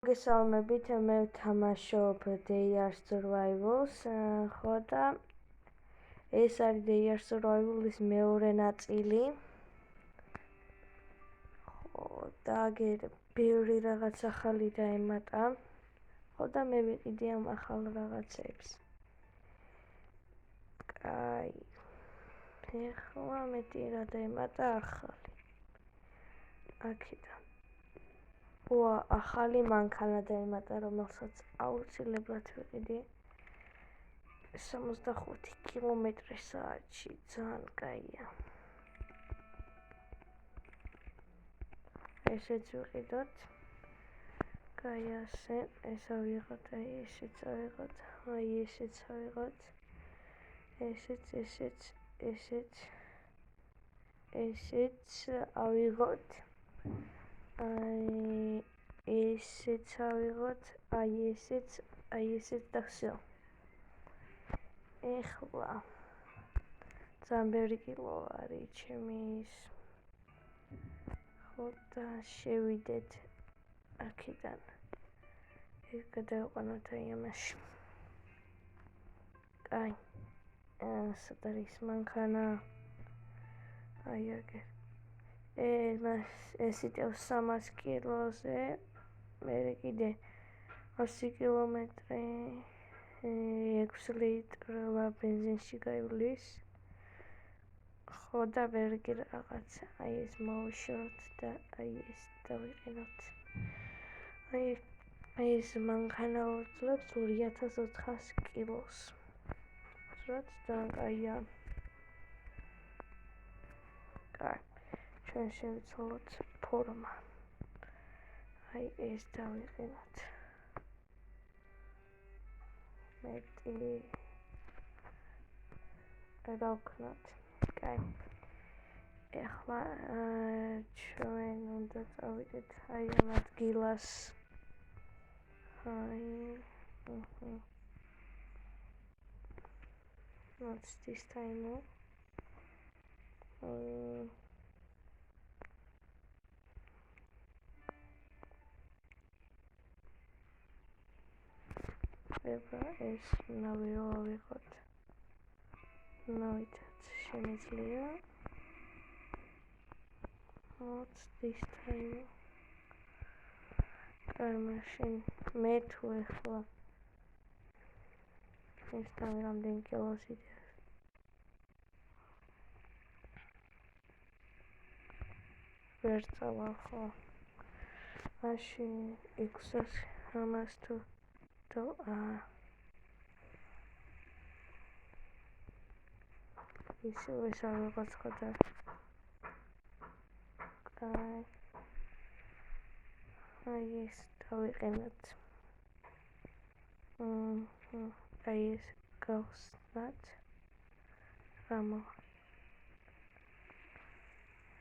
მოგესალმებით, მე ვთამაშობ Day Survivals, ხო და ეს არის Day Survivals მეორე ნაწილი. ხო და აგერ ბევრი რაღაც ახალი დაემატა. ხო და მე ვიყიდე ამ ახალ რაღაცებს. კაი. ეხლა მეტი რა დაემატა ახალი. აქედან ახალი მანქანა დაემატა, რომელსაც აუცილებლად ვიყიდე 65 კმ/სთ-ში, ძალიან კაია. ესეც ვიყიდოთ. კაი ასე, ეს ავიღოთ, აი ესეც ავიღოთ, აი ესეც ავიღოთ. ესეც ავიღოთ. აი ესეც ავიღოთ, აი ესეც და всё. ეხლა ძალიან ბევრი კილო არის ჩემი ის. ხო და შევიდეთ აქედან. ეს გადავიყვანოთ აი ამაში. კაი. სად არის მანქანა? აი აგერ. ეს იტევს 300 კილოზე, მე კიდე 100 კილომეტრი 6 ლიტრა ბენზინში გაივლის. ხო და ვერგი რაღაც, აი ეს მოვიშოროთ და აი ეს დავიყენოთ. აი ეს მანქანა უძლებს 2400 კილოს. რაც ძალიან კაია. კაი. ჩვენ შევიცვალოთ ფორმა. აი ეს დავიყენოთ. მეტი რა ვქნათ. კაი. ეხლა ჩვენ უნდა წავიდეთ აი ამ ადგილას. What's this time? ეს ნავირო ავიღოთ. ნავითაც შემიძლია. What's this time? მაშინ მე თუ ეხლა ეს თავი რამდენი კილოს იდეას. ვერ წავალ ხო. მაშინ 600 ამას თუ ისევ ეს ავიღოთ ხო და კაი. აი ეს დავიყენოთ. აი ეს გავხსნათ. რამო.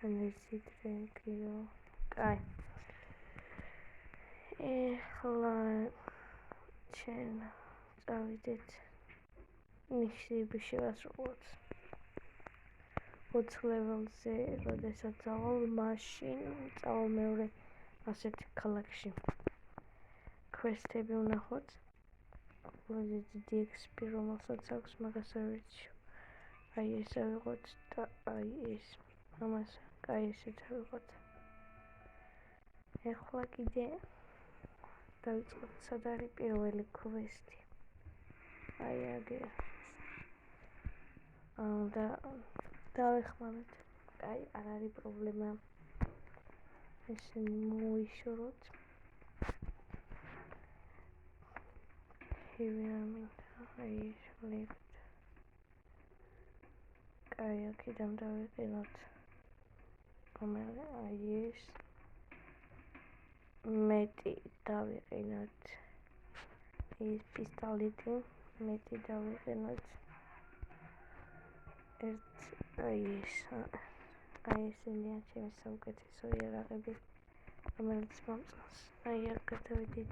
ენერგი დრინკიო. კაი. ეხლა ჩვენ წავიდეთ ნიშნები შევასრულოთ. 20 ლეველზე, როდესაც წავალ, მაშინ წავალ მეორე ასეთ ქალაქში. კვესტები ვნახოთ. ყველაზე დიდი XP რომელსაც აქვს, მაგას არ ვიცი. აი ეს ავიღოთ და აი ეს. ამას კაი ესეც ავიღოთ. ეხლა კიდე დავიწყოთ სად არის პირველი კვესტი. აი აგერ. და დავეხმაროთ. კაი, არ არის პრობლემა. ესენი მოვიშოროთ. აი ეს ლიფტ. კაი, აქედან დავიყენოთ. აი ეს. მეტი დავიყენოთ. ეს პისტოლეტი. მეტი დავიყენოთ. აი ესენია ჩემი საუკეთესო იარაღები, რომელიც მომწონს. აი აქ გადავიდეთ.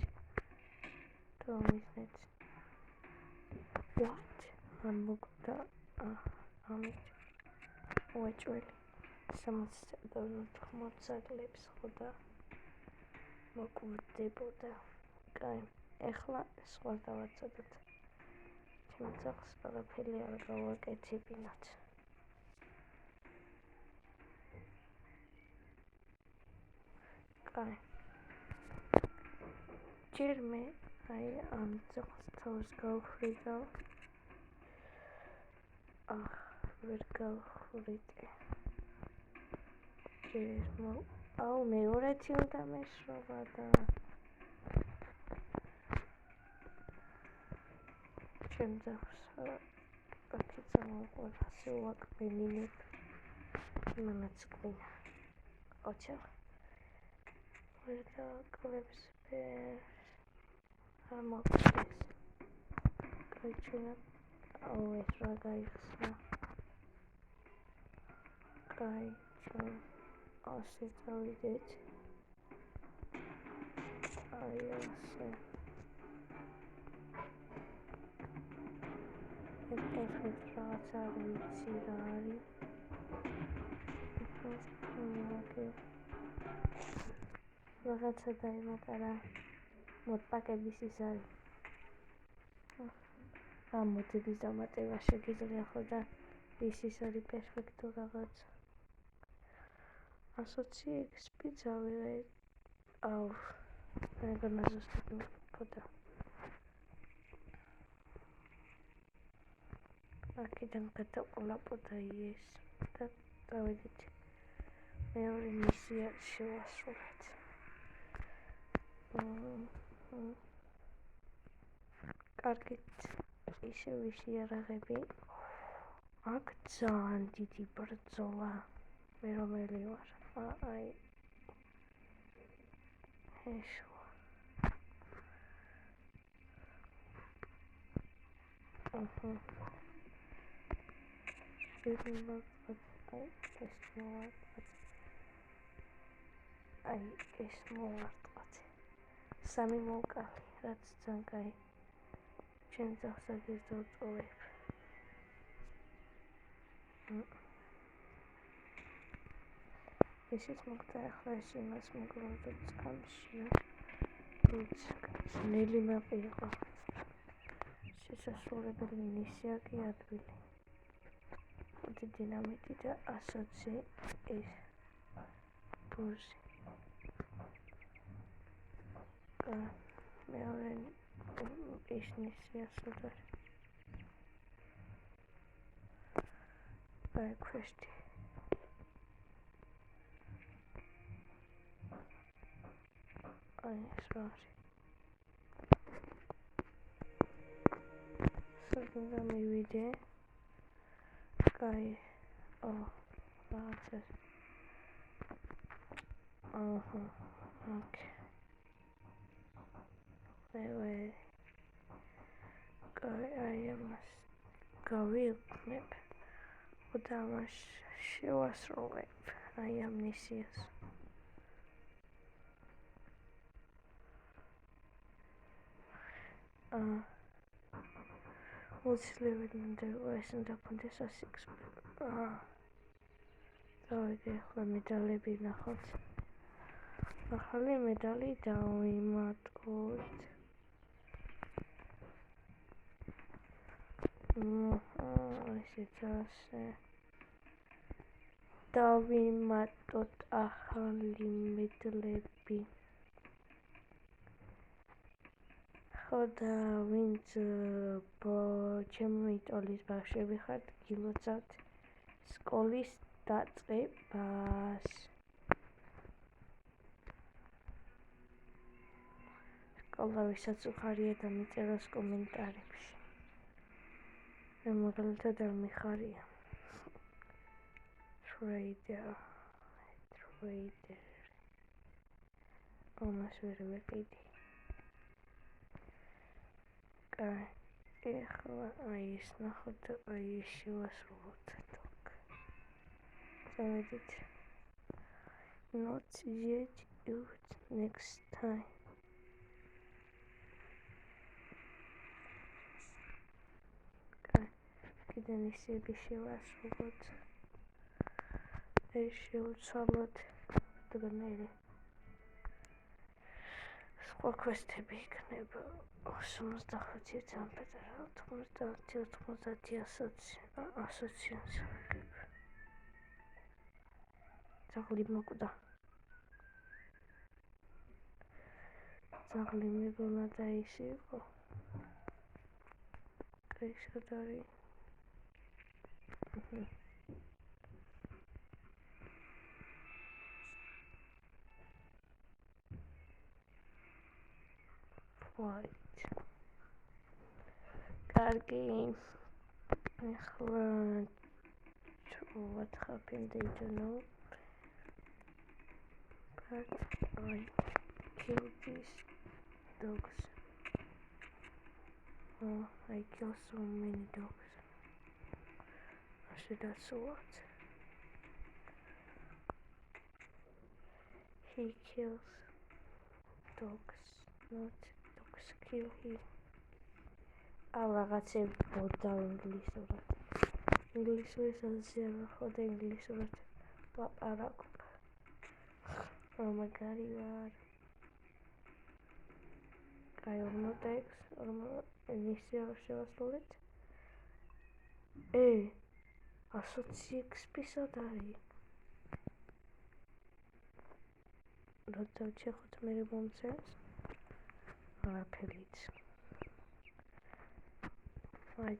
თომისნეთ. What? ამბობდა ამით. უეჭველი. 70 ლებს ხო და მოკვდებოდა. კაი, ეხლა სხვა დავაცადოთ. ჩემ ძაღლს ყველაფერი არ გავაკეთებინოთ. კაი. ჯერ მე აი ამ ძაღლს თავს გავხვრიდავ. ვერ გავხვრიდე. აუ მეორეთი უნდა მესროლა და ჩემ ძაღლს აქეთ ყველასე ვაკბენინებ. მამაც ყვინა. ოჩა. ვერ დაკლებს არ მოგწეს. კაიჩუნა. აუ ეს რა გაიხსნა. კაიჩუნა. ასე წავიდეთ. აი ასე. ეს რაღაც არ ვიცი რა არის. რაღაცა დაიმატა მოდპაკების ის არის. მოდების დამატება შეგიძლია ხო და ის არის პერფექტო რაღაც. ასოცი XP წავიღე. აუ ეგრნა ზუსტად მიყოდა. აქედან გადაყოლაპოდა ეს და წავედით. მეორე მისია შევასრულეთ. კარგით, ისე ვიშიარაღები. აქ ძალიან დიდი ბრძოლა. მე რომელი ვარ? აი ესო. ეს მოვარტყოთ. სამი მოვკალი, რაც ძალიან კაი. ჩემ ძაღლსაც ეს დავწოვებ. ისიც მოგდა ახლა ეს იმას მოგლავდა წამში. ნელი მაყიყო. შესასრულებელი მისია კი ადვილი. ხუთი დინამიტი და 120 ეს ბურზი. მეორე ეს მისია სულარ. აი კვესტი. აი ეს რა არის? სულ მივიდე. კაი. რაღაცა. ოკეი. აი ამას გავიყნებ. და ამას შევასრულებ. აი ამ მისიას. უცლებელი უნდა ეს უნდა კონდეს 100 XP. დავიდე ახლა მედალები ნახოთ. ახალი მედალი დავიმატოთ. ესეც ასე. დავიმატოთ ახალი მედლები. ხოდა ვინც ჩემი ტოლის ბავშვები ხართ, გილოცავთ სკოლის დაწყებას. სკოლა ვისაც უხარია და მიწეროს კომენტარებში. მე მაგალითად არ მიხარია. ტრეიდერ. ამას ვერ ვიყიდი. ეხლა აი ეს ნახოთ და აი ეს შევასრულოთ. წავედით. Not yet used next time. კიდენ ისები შევასრულოთ. ეს შევცვალოთ. დაგნერი. სხვა quest-ები იქნება 55 დამპეტრა 90 ასოციაცია ძაღლი მოკვდა ძაღლი მეგონა და ის იყო კაი სად არის Right. Kargi. What happened? I don't know. But I killed these dogs. Oh, I killed so many dogs. So that's what. He kills dogs, not dogs kill him. რაღაცები ბოდა ინგლისურად საზიარო ხოდა ინგლისურად ლაპარაკობ მაგარი ვარ კაი 46 ნისია შევასრულეთ ასოციექსპი სად არის როცა ვჩეხოთ მე მომცეს არაფერიც My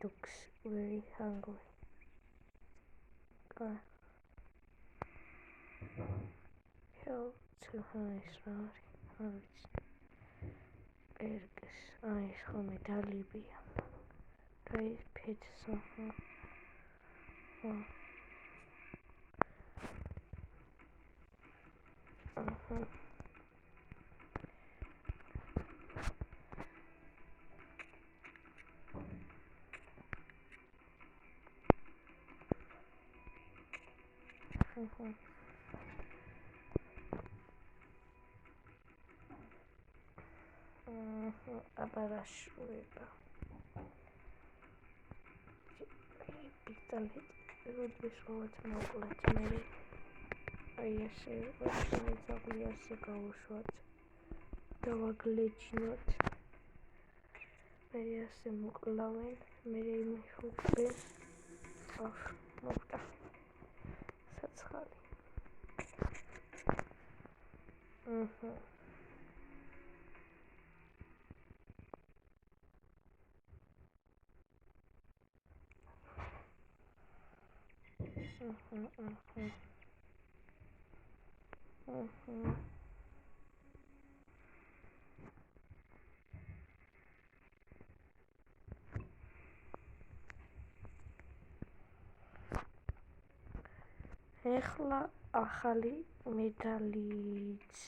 dogs very hungry. Help to high sorry. Bergs eyes home Dalibia. Dry pizza. Abarashweba. Pitan hit. Would be so much more like me. I say, what's exactly a second shot? The glitch not. Very simple line. Very hook of Mokta. That's hard. ეხლა ახალი მედალიც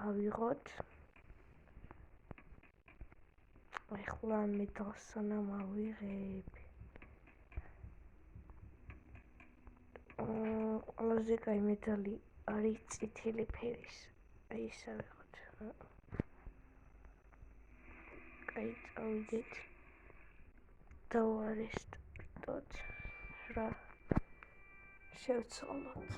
ავიღოთ. ეხლა მედალს სანამ ავიღებ. ყველაზე კაი მედალი არის წითელი ფერის. აი ეს ავიღოთ. კაი წავიდეთ. დავარესტოთ რა შევცვალოთ.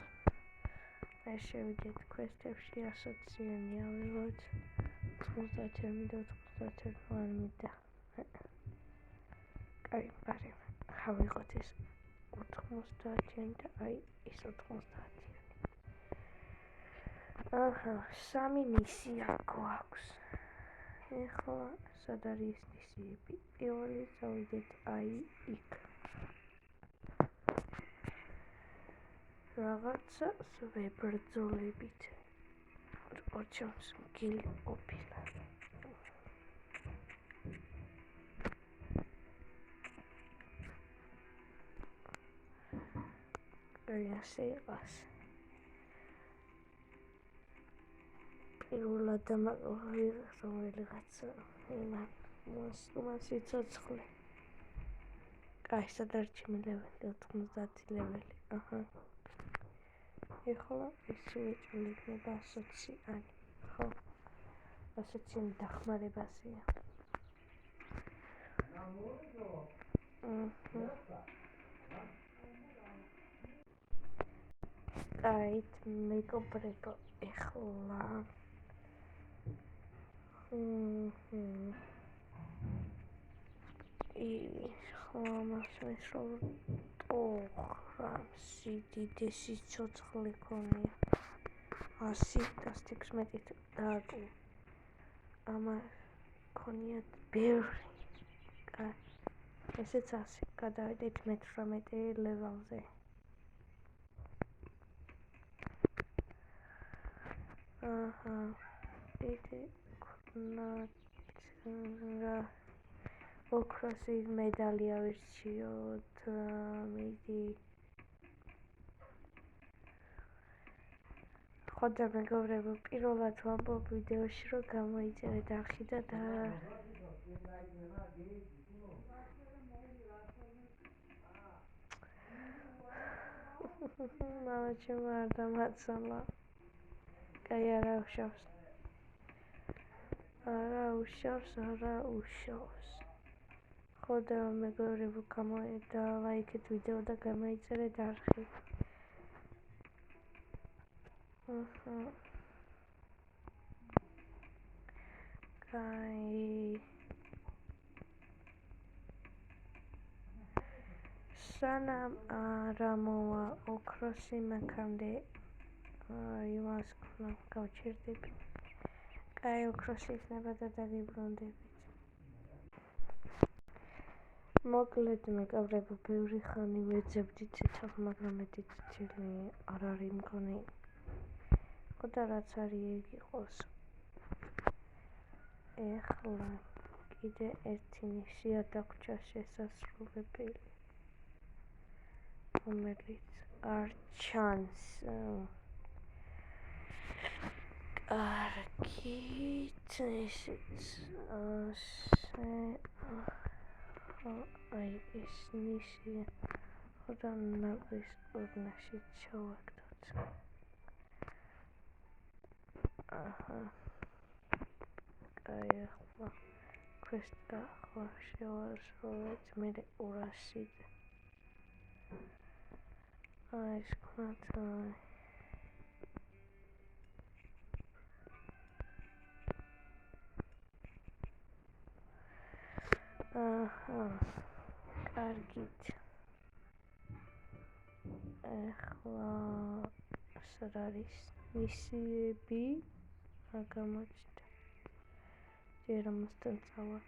აი შევიდეთ quest-ებში ასოციანი ავიღოთ. 90-ი და 91-ი და კაი, პარე. ავიღოთ ეს 90-ი და აი ეს 90-ი. სამი მისია გვაქვს. ეხლა სად არის მისიები? პირველი წავიდეთ აი იქ. რაღაცა ვებრძოლებით. ოჩოს გილი ოფილა. Serious. პირველად დამაყურებელს რომელიღაცა იმან მას იცოცხლე. კაი, სადარჩემი ლეველი 90 ლეველი. ეხლა ეს შეჭრილება ასოციანი. ხო. ასოციანი დახმარებასია. კაი, მეკობრებო, ეხლა ამას რომ ტოხრამს სიდიდესი ცოცხლი ქონია 116 დაკუ ამას ქონია ბევრი ესეც 100 გადავედით მე-18 ლეველზე დიდი ქნატრა ოქროსის მედალი ავირჩიოთ მიდი ხოდა მეგობრებო პირველად ვამბობ ვიდეოში რომ გამოიწერეთ არხი და მამა ჩემო არ დამაცალა კაი არა უშავს ხოდა მეგობრებო გამოიწერეთ ლაიქეთ ვიდეო და გამოიწერეთ არხი კაი სანამ არა მოვა ოქროსი მაქამდე იმას გავჩერდები კაი ოქროსი იქნება და დაგიბრუნდებით მოკლედ მეგობრებო ბევრი ხანი ვეძებდით ცეცხლს მაგრამ მეტი წილი არ არის მგონი ხოდა რაც არის ეგ იყოს ეხლა კიდე ერთი მისია დაგვრჩა შესასრულებელი რომელიც არ ჩანს კარგით ესეც აი ეს მისია ხოდა ნაყრის ურნაში ჩავაგდოთ აი ახლა quest-ი ახლა შევასრულეთ მე 200 აი ეს ქნათარი კარგით ახლა სად არის მისიები რა გამოჩნდა ჯერ ამასთან წავა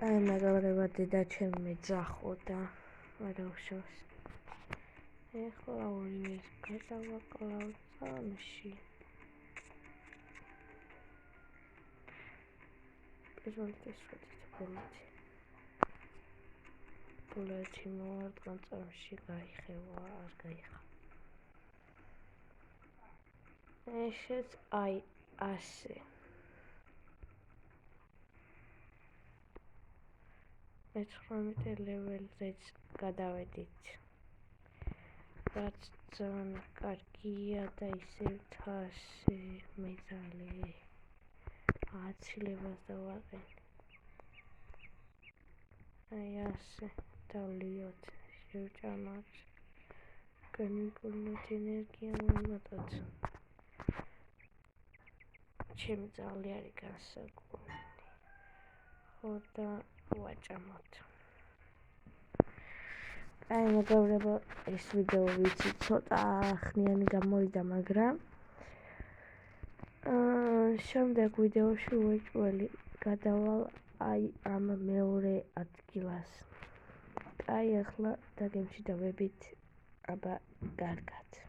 აი მეგობრებო დედა ჩემი ძახო და არა უშავს ეხლა ორივე გადავაკლავ წამში პირველად ეს ბულეთი მოვარდგან წამში გაიხევა არ გაიხა ესეც აი ასე მე-18 ლეველზეც გადავედით რაც ძალიან კარგია და ისევ 100 მედალი აცილებას დავაყენე აი ასე დავლიოთ შევჭამოთ განიკურნოთ ენერგია მომატოთ ჩემი ძალი არის განსაკუთრებული ხოდა ვაჭამოთ აი მეგობრებო ეს ვიდეო ვიცი ცოტა ხნიანი გამოვიდა მაგრამ შემდეგ ვიდეოში უეჭველი გადავალ აი ამ მეორე ადგილას აი ახლა დაგემშვიდობებით აბა კარგად